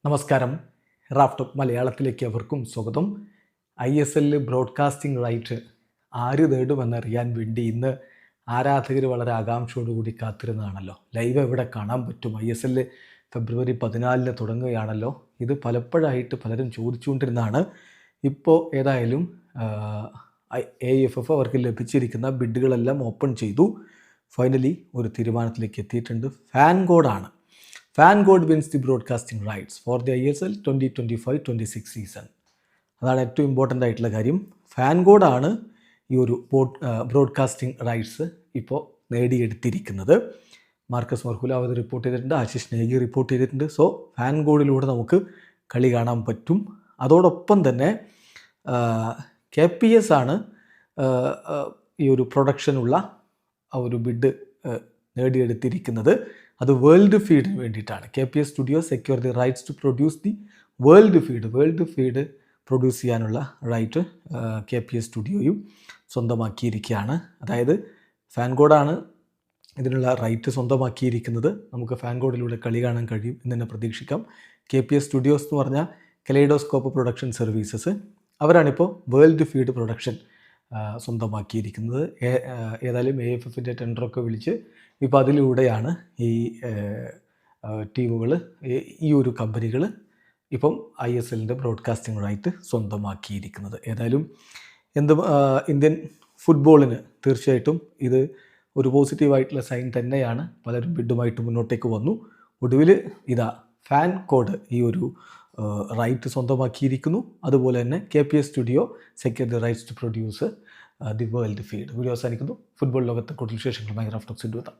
നമസ്കാരം. റാഫ്റ്റോപ്പ് മലയാളത്തിലേക്ക് അവർക്കും സ്വാഗതം. ISL ബ്രോഡ്കാസ്റ്റിംഗ് റൈറ്റ് ആര് നേടുമെന്നറിയാൻ വേണ്ടി ഇന്ന് ആരാധകർ വളരെ ആകാംക്ഷയോടുകൂടി കാത്തിരുന്നതാണല്ലോ. ലൈവ് എവിടെ കാണാൻ പറ്റും? ISL ഫെബ്രുവരി 14 തുടങ്ങുകയാണല്ലോ. ഇത് പലപ്പോഴായിട്ട് പലരും ചോദിച്ചുകൊണ്ടിരുന്നതാണ്. ഇപ്പോൾ ഏതായാലും AIFF അവർക്ക് ലഭിച്ചിരിക്കുന്ന ബിഡുകളെല്ലാം ഓപ്പൺ ചെയ്തു. ഫൈനലി ഒരു തീരുമാനത്തിലേക്ക് എത്തിയിട്ടുണ്ട്. FanGod wins the broadcasting rights for the ISL 2025-26 season. അതാണ് ഏറ്റവും ഇമ്പോർട്ടൻ്റ് ആയിട്ടുള്ള കാര്യം. FanGod ആണ് ഈ ഒരു ബ്രോഡ്കാസ്റ്റിംഗ് റൈറ്റ്സ് ഇപ്പോൾ നേടിയെടുത്തിരിക്കുന്നത്. മാർക്കസ് മർഹൂലാവ് അത് റിപ്പോർട്ട് ചെയ്തിട്ടുണ്ട്, ആശിഷ് നേഗി റിപ്പോർട്ട് ചെയ്തിട്ടുണ്ട്. സോ FanGodലൂടെ നമുക്ക് കളി കാണാൻ പറ്റും. അതോടൊപ്പം തന്നെ KPS ആണ് ഈ ഒരു പ്രൊഡക്ഷനുള്ള ഒരു ബിഡ് നേടിയെടുത്തിരിക്കുന്നത്. അത് വേൾഡ് ഫീഡിന് വേണ്ടിയിട്ടാണ്. KPS studio secure the rights to produce the world feed produce ചെയ്യാനുള്ള റൈറ്റ് KPS സ്റ്റുഡിയോയും സ്വന്തമാക്കിയിരിക്കുകയാണ്. അതായത് FanGodആണ് ഇതിനുള്ള റൈറ്റ് സ്വന്തമാക്കിയിരിക്കുന്നത്. നമുക്ക് FanGodലൂടെ കളി കാണാൻ കഴിയും എന്ന് തന്നെ പ്രതീക്ഷിക്കാം. KPS സ്റ്റുഡിയോസ് എന്ന് പറഞ്ഞാൽ കെലൈഡോസ്കോപ്പ് പ്രൊഡക്ഷൻ സർവീസസ്, അവരാണിപ്പോൾ വേൾഡ് ഫീഡ് പ്രൊഡക്ഷൻ സ്വന്തമാക്കിയിരിക്കുന്നത്. ഏതായാലും AIFFൻ്റെ ടെൻഡറൊക്കെ വിളിച്ച് ഇപ്പോൾ അതിലൂടെയാണ് ഈ ടീമുകൾ, ഈ ഒരു കമ്പനികൾ ഇപ്പം ISLൻ്റെ ബ്രോഡ്കാസ്റ്റിംഗ് റൈറ്റ് സ്വന്തമാക്കിയിരിക്കുന്നത്. ഏതായാലും ഇന്ത്യൻ ഫുട്ബോളിന് തീർച്ചയായിട്ടും ഇത് ഒരു പോസിറ്റീവായിട്ടുള്ള സൈൻ തന്നെയാണ്. പലരും ബിഡുമായിട്ട് മുന്നോട്ടേക്ക് വന്നു. ഒടുവിൽ FanGod ഈ ഒരു റൈറ്റ് സ്വന്തമാക്കിയിരിക്കുന്നു. അതുപോലെ തന്നെ KPS studio secure the rights to produce the world feed. Video അവസാനിക്കുന്നു. ഫുട്ബോൾ ലോകത്തെ കൂടുതൽ വിശേഷങ്ങളുമായി റാഫ്റ്റോക്സ് എത്താം.